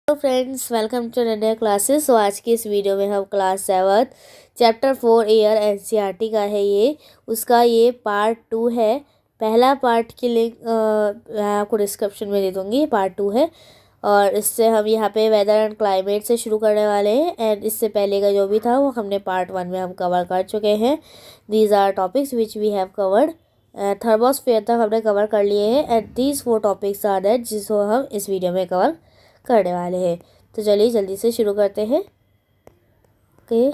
Hello friends, welcome to नया classes. सो आज की इस वीडियो में हम क्लास 7 चैप्टर 4 एयर एनसीईआरटी का है उसका पार्ट 2 है। पहला पार्ट की लिंक मैं आपको डिस्क्रिप्शन में दे दूँगी। पार्ट 2 है और इससे हम यहाँ पे वेदर एंड क्लाइमेट से शुरू करने वाले हैं। एंड इससे पहले का जो भी था वो हमने पार्ट 1 में हम कवर कर चुके हैं। These are topics which we have covered. Thermosphere तक हमने कवर कर लिए हैं and these 4 topics are that जिसको हम इस वीडियो में कवर करने वाले हैं। तो चलिए जल्दी से शुरू करते हैं। Okay,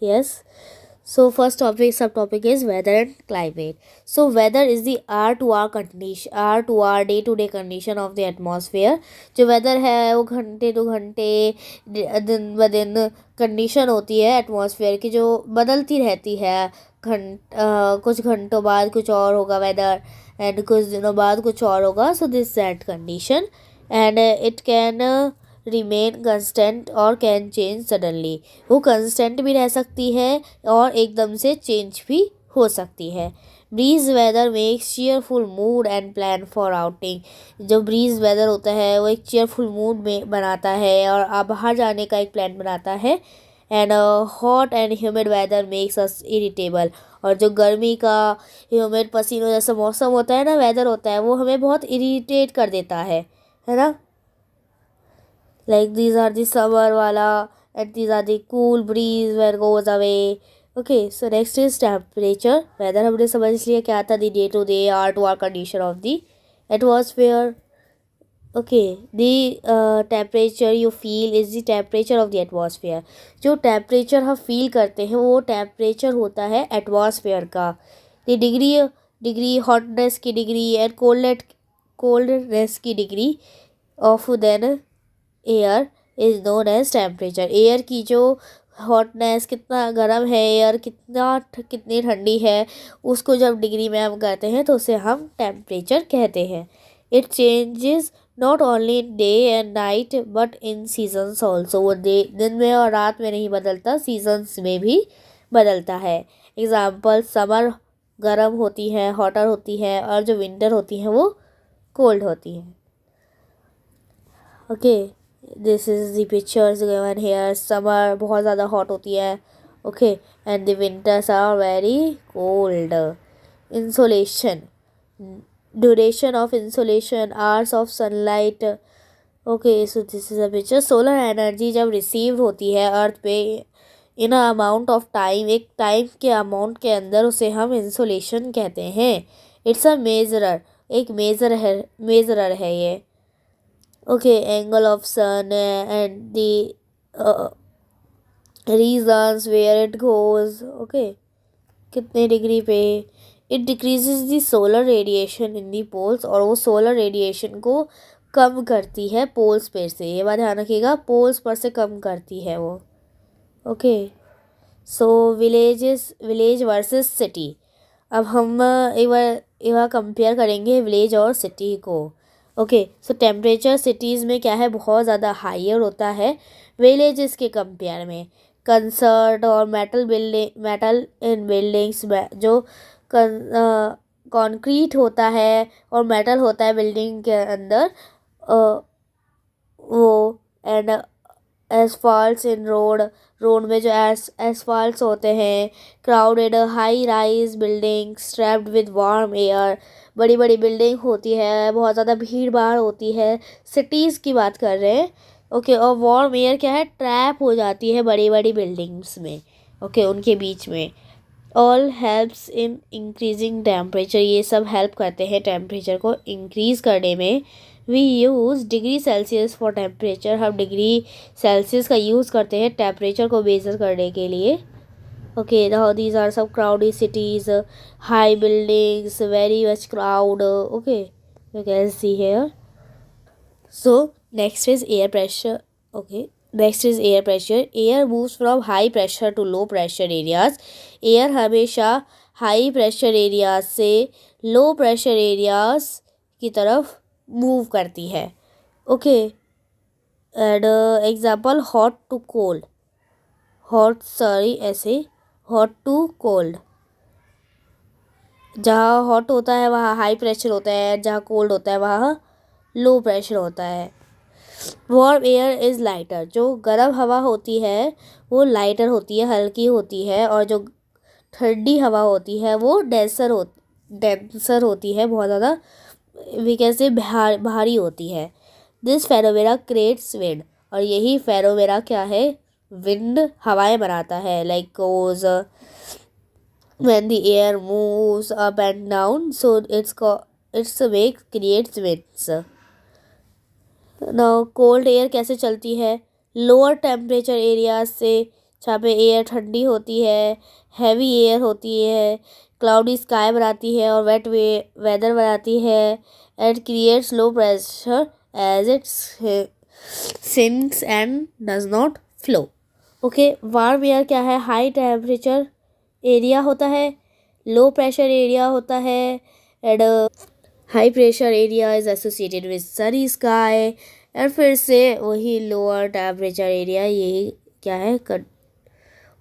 yes. So first topic subtopic is weather and climate. So weather is the hour to hour day to day condition of the atmosphere. जो वेदर है वो घंटे टू घंटे दिन ब दिन कंडीशन होती है एटमॉस्फेयर की, जो बदलती रहती है। कुछ घंटों बाद कुछ और होगा वेदर एंड कुछ दिनों बाद कुछ और होगा। So this that condition and it can remain constant और कैन चेंज सडनली। वो कंस्टेंट भी रह सकती है और एकदम से चेंज भी हो सकती है। Breeze weather makes cheerful mood and plan for outing. जो ब्रीज वेदर होता है वो एक चीयरफुल मूड में बनाता है और आप बाहर जाने का एक प्लान बनाता है। And hot and humid weather makes us irritable. और जो गर्मी का ह्यूमिड पसीनों जैसा मौसम होता है ना, वेदर होता है, वो हमें बहुत इरिटेट कर देता है ना। Like these are the summer वाला and these are the cool breeze where goes away. Okay, so next is temperature. Weather हमने समझ लिया क्या था, the day to day hour to hour condition of the atmosphere. Okay, the temperature you feel is the temperature of the atmosphere. जो temperature हम feel करते हैं वो टेम्परेचर होता है एटमॉस्फेयर का। द डिग्री हॉटनेस की डिग्री एंड कोल्डनेस की degree of then air is known as temperature. Air की जो हॉटनेस, कितना गर्म है एयर, कितनी ठंडी है, उसको जब डिग्री में हम करते हैं तो उसे हम टेम्परेचर कहते हैं। It changes not only in day and night but in seasons also. वो दिन में और रात में नहीं बदलता, सीजन्स में भी बदलता है। एग्ज़ाम्पल, समर गर्म होती है, हॉटर होती है, और जो विंटर होती है वो कोल्ड होती है। Okay, this is the pictures given here. Summer बहुत ज़्यादा हॉट होती है, okay, and the winters are very cold. Insolation, duration of insolation, hours of sunlight. Okay, so this is a picture. Solar energy जब receive होती है earth पे in a amount of time, एक time के amount के अंदर, उसे हम इंसोलेशन कहते हैं। इट्स अ मेजरर, एक मेजरर है ये। Okay, angle of sun and the regions where it goes. Okay, कितने डिग्री पे। It decreases the solar radiation in the poles, और वो सोलर रेडिएशन को कम करती है पोल्स पर से। ये बात ध्यान रखिएगा, पोल्स पर से कम करती है वो। ओके, सो विलेज वर्सेस सिटी। अब हम एक बार कंपेयर करेंगे विलेज और सिटी को। ओके, सो टेम्परेचर सिटीज़ में क्या है, बहुत ज़्यादा हाइयर होता है विलेजेस के कंपेयर में। कंसर्ट और मेटल इन बिल्डिंग्स जो कंक्रीट होता है और मेटल होता है बिल्डिंग के अंदर, वो एंड एसफाल्ट्स इन रोड में जो एसफाल्ट्स होते हैं। Crowded high rise building strapped with warm air. बड़ी बड़ी बिल्डिंग होती है, बहुत ज़्यादा भीड़ भाड़ होती है, सिटीज़ की बात कर रहे हैं। ओके, और वार्म एयर क्या है, ट्रैप हो जाती है बड़ी बड़ी बिल्डिंग्स में। ओके, उनके बीच में। All helps in increasing temperature, ये सब हेल्प करते हैं टेम्परेचर को इंक्रीज़ करने में। We use degree Celsius for temperature, हम डिग्री सेल्सियस का यूज़ करते हैं टेम्परेचर को मेज़र करने के लिए। ओके, नाउ दीज आर सब crowdy cities, high buildings, very much crowd. Okay, you can see here. So next is air pressure. Okay, next is air pressure. Air moves from high pressure to low pressure areas. Air हमेशा high pressure areas से low pressure areas की तरफ move करती है। Okay, and example, hot to cold, hot to cold. जहाँ hot होता है वहाँ हाई प्रेशर होता है, जहाँ कोल्ड होता है वहाँ लो प्रेशर होता है। वार्म एयर इज़ लाइटर, जो गर्म हवा होती है वो लाइटर होती है, हल्की होती है, और जो ठंडी हवा होती है वो डेंसर होती है, बहुत ज़्यादा वी कैसे भारी होती है। दिस फेरोमेरा क्रिएट्स विंड, और यही फेरोमेरा क्या है, विंड, हवाएं बनाता है, like goes when the air moves up and down, so its wake creates winds. Now cold air कैसे चलती है, लोअर टेम्परेचर एरिया से, जहाँ पे एयर ठंडी होती है, हैवी एयर होती है, क्लाउडी स्काई बनाती है और वेट वेदर बनाती है, and creates low pressure as it sinks and does not flow. Okay, warm air क्या है, हाई टेम्परेचर एरिया होता है, लो प्रेशर एरिया होता है, and high pressure area is associated with Sunny sky, और फिर से वही लोअर टेम्परेचर एरिया, यही क्या है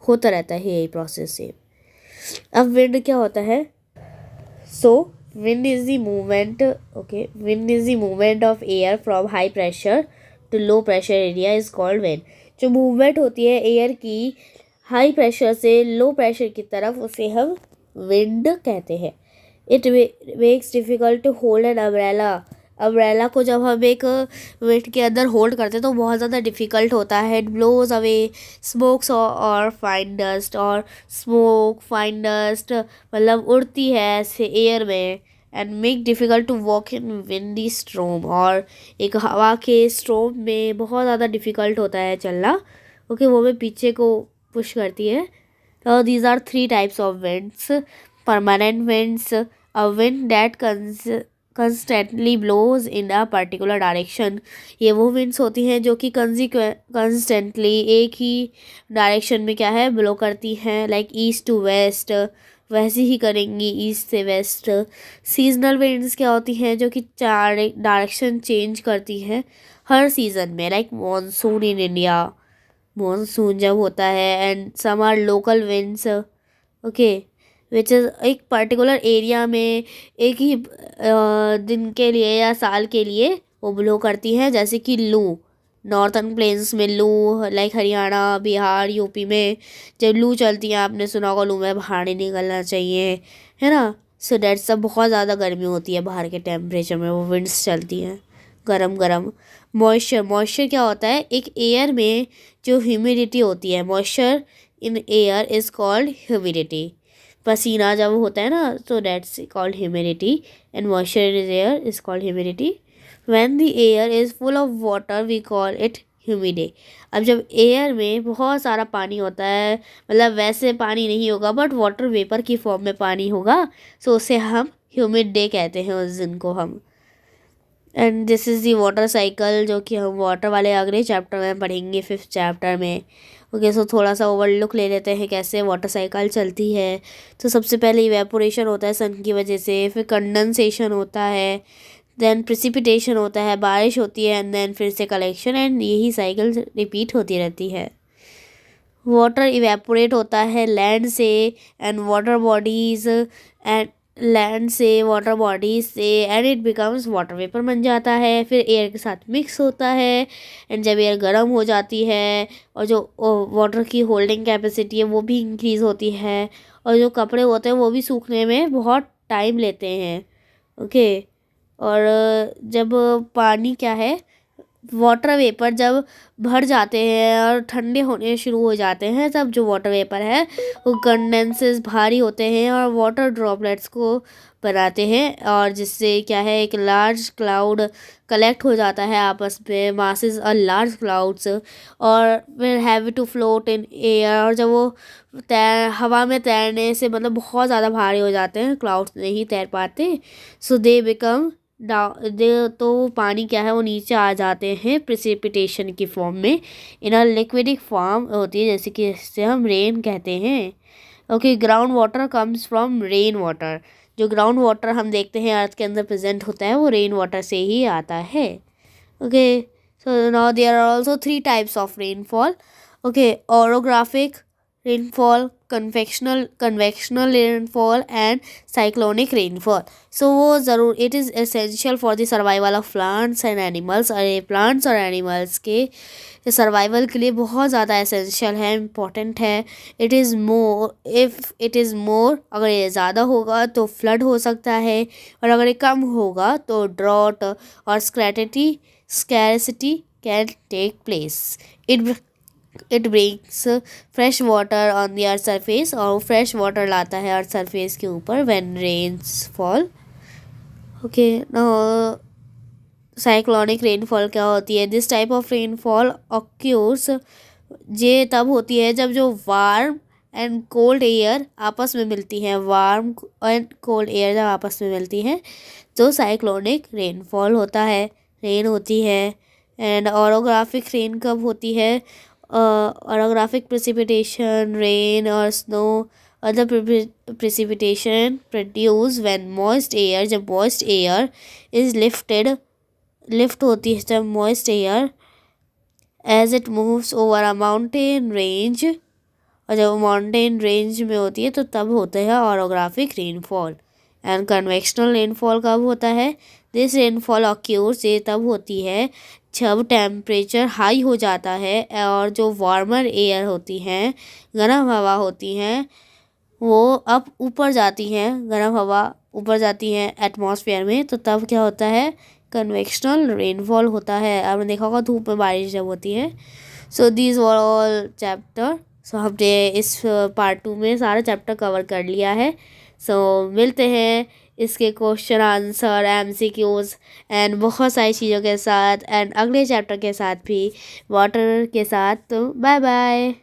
होता रहता है यही प्रोसेस से। अब विंड क्या होता है, so wind is the movement, okay, wind is the movement of air from high pressure to low pressure area is called wind. जो मूवमेंट होती है एयर की हाई प्रेशर से लो प्रेशर की तरफ, उसे हम विंड कहते हैं। It makes difficult to hold an umbrella, umbrella को जब हम एक विंड के अंदर होल्ड करते हैं तो बहुत ज़्यादा डिफ़िकल्ट होता है। इट ब्लोज अवे स्मोक्स और फाइन डस्ट, और स्मोक फाइन डस्ट मतलब उड़ती है ऐसे एयर में, and make difficult to walk in windy storm, और एक हवा के स्ट्रोम में बहुत ज़्यादा डिफ़िकल्ट होता है चलना। ओके, वो में पीछे को पुश करती है। These are 3 types of winds. Permanent winds, a wind that constantly blows in a particular direction. ये वो विंड्स होती हैं जो कि कंस्टेंटली एक ही डायरेक्शन में क्या है, ब्लो करती हैं, लाइक ईस्ट टू वेस्ट, वैसे ही करेंगी ईस्ट से वेस्ट। सीजनल विंड्स क्या होती हैं, जो कि डायरेक्शन चेंज करती हैं हर सीज़न में, like monsoon in India, monsoon जब होता है, and some are local winds, okay, which is एक पर्टिकुलर एरिया में एक ही दिन के लिए या साल के लिए वो ब्लो करती है, जैसे कि लू, नॉर्थन प्लेन्स में लू, लाइक हरियाणा, बिहार, यूपी में जब लू चलती है, आपने सुना होगा लू में बाहर नहीं निकलना चाहिए, है ना। सो डेट्स सब बहुत ज़्यादा गर्मी होती है बाहर के टेम्परेचर में, वो विंड्स चलती हैं गरम गरम। मॉइस्चर, मॉइस्चर क्या होता है, एक एयर में जो ह्यूमिडिटी होती है, moisture in air is called humidity. पसीना जब होता है ना, तो that's called humidity, and moisture in air is called humidity. When the air is full of water we call it humid. अब जब एयर में बहुत सारा पानी होता है, मतलब वैसे पानी नहीं होगा बट वाटर वेपर की फॉर्म में पानी होगा, सो उसे हम ह्यूमिड डे कहते हैं उस दिन को हम। And this is the water cycle, जो कि हम वाटर वाले अगले चैप्टर में पढ़ेंगे, 5th चैप्टर में। ओके, सो थोड़ा सा ओवरलुक ले लेते हैं कैसे वाटर साइकिल चलती है। तो सबसे पहले इवेपोरेशन होता है सन की वजह से, फिर कंडेंसेशन होता है, देन प्रिसिपिटेशन होता है, बारिश होती है, एंड देन फिर से कलेक्शन, एंड यही साइकिल रिपीट होती रहती है। वाटर इवेपोरेट होता है लैंड से, and water bodies and land से, वाटर बॉडीज से, and it becomes water vapour बन जाता है, फिर एयर के साथ मिक्स होता है, एंड जब एयर गर्म हो जाती है और जो वाटर की होल्डिंग कैपेसिटी है वो भी इंक्रीज़ होती है, और जो कपड़े होते हैं वो भी सूखने में बहुत टाइम लेते हैं। ओके, और जब पानी क्या है, वाटर वेपर जब भर जाते हैं और ठंडे होने शुरू हो जाते हैं, तब जो वाटर वेपर है वो कंडेंसेस भारी होते हैं और वाटर ड्रॉपलेट्स को बनाते हैं, और जिससे क्या है, एक लार्ज क्लाउड कलेक्ट हो जाता है आपस में, मासेस और लार्ज क्लाउड्स, और फिर heavy to float in air, और जब वो हवा में तैरने से मतलब बहुत ज़्यादा भारी हो जाते हैं, क्लाउड्स नहीं तैर पाते, सो दे बिकम तो पानी क्या है वो नीचे आ जाते हैं प्रिसिपिटेशन की फॉर्म में, इन अ लिक्विडिक फॉर्म होती है, जैसे कि इससे हम रेन कहते हैं। Okay, ground water comes from rain water, जो ग्राउंड वाटर हम देखते हैं अर्थ के अंदर प्रेजेंट होता है वो रेन वाटर से ही आता है। Okay, so now there are also 3 types of rainfall. Okay, orographic rainfall, convectional rainfall and cyclonic rainfall. So वो ज़रूर it is essential for the survival of plants and animals. अरे प्लांट्स और animals के survival के लिए बहुत ज़्यादा essential है, इम्पॉर्टेंट है। It is more, if it is more, अगर ये ज़्यादा होगा तो फ्लड हो सकता है, और अगर ये कम होगा तो ड्रॉट और scarcity can take place. It brings fresh water on the earth surface, और फ्रेश वाटर लाता है अर्थ सरफेस के ऊपर when rains fall. Okay, cyclonic rainfall क्या होती है? This type of rainfall occurs, ये तब होती है जब जो वार्म एंड कोल्ड एयर आपस में मिलती हैं, वार्म एंड कोल्ड एयर जब आपस में मिलती हैं तो साइक्लोनिक रेनफॉल होता है, रेन होती है। एंड ऑरोग्राफिक रेन कब होती है? ऑरोग्राफिक प्रेसिपिटेशन, रेन और snow other precipitation produce when moist air, जब मॉइस्ट एयर इज लिफ्ट होती है, जब moist air as it moves over a mountain range, और जब माउंटेन रेंज में होती है तो तब होता है orographic rainfall. And convectional rainfall कब होता है? दिस रेनफॉल ऑक्यूर्स, ये तब होती है जब टेम्परेचर हाई हो जाता है और जो वार्मर एयर होती हैं, गर्म हवा होती हैं, वो अब ऊपर जाती हैं, गर्म हवा ऊपर जाती हैं एटमॉस्फेयर में, तो तब क्या होता है? कन्वेक्शनल रेनफॉल होता है। आपने देखा होगा धूप में बारिश जब होती है। So these were all chapter. So हमने इस पार्ट 2 में सारा चैप्टर कवर कर लिया है। सो मिलते हैं इसके क्वेश्चन आंसर, MCQs एंड बहुत सारी चीज़ों के साथ, एंड अगले चैप्टर के साथ भी, वाटर के साथ। तो बाय बाय।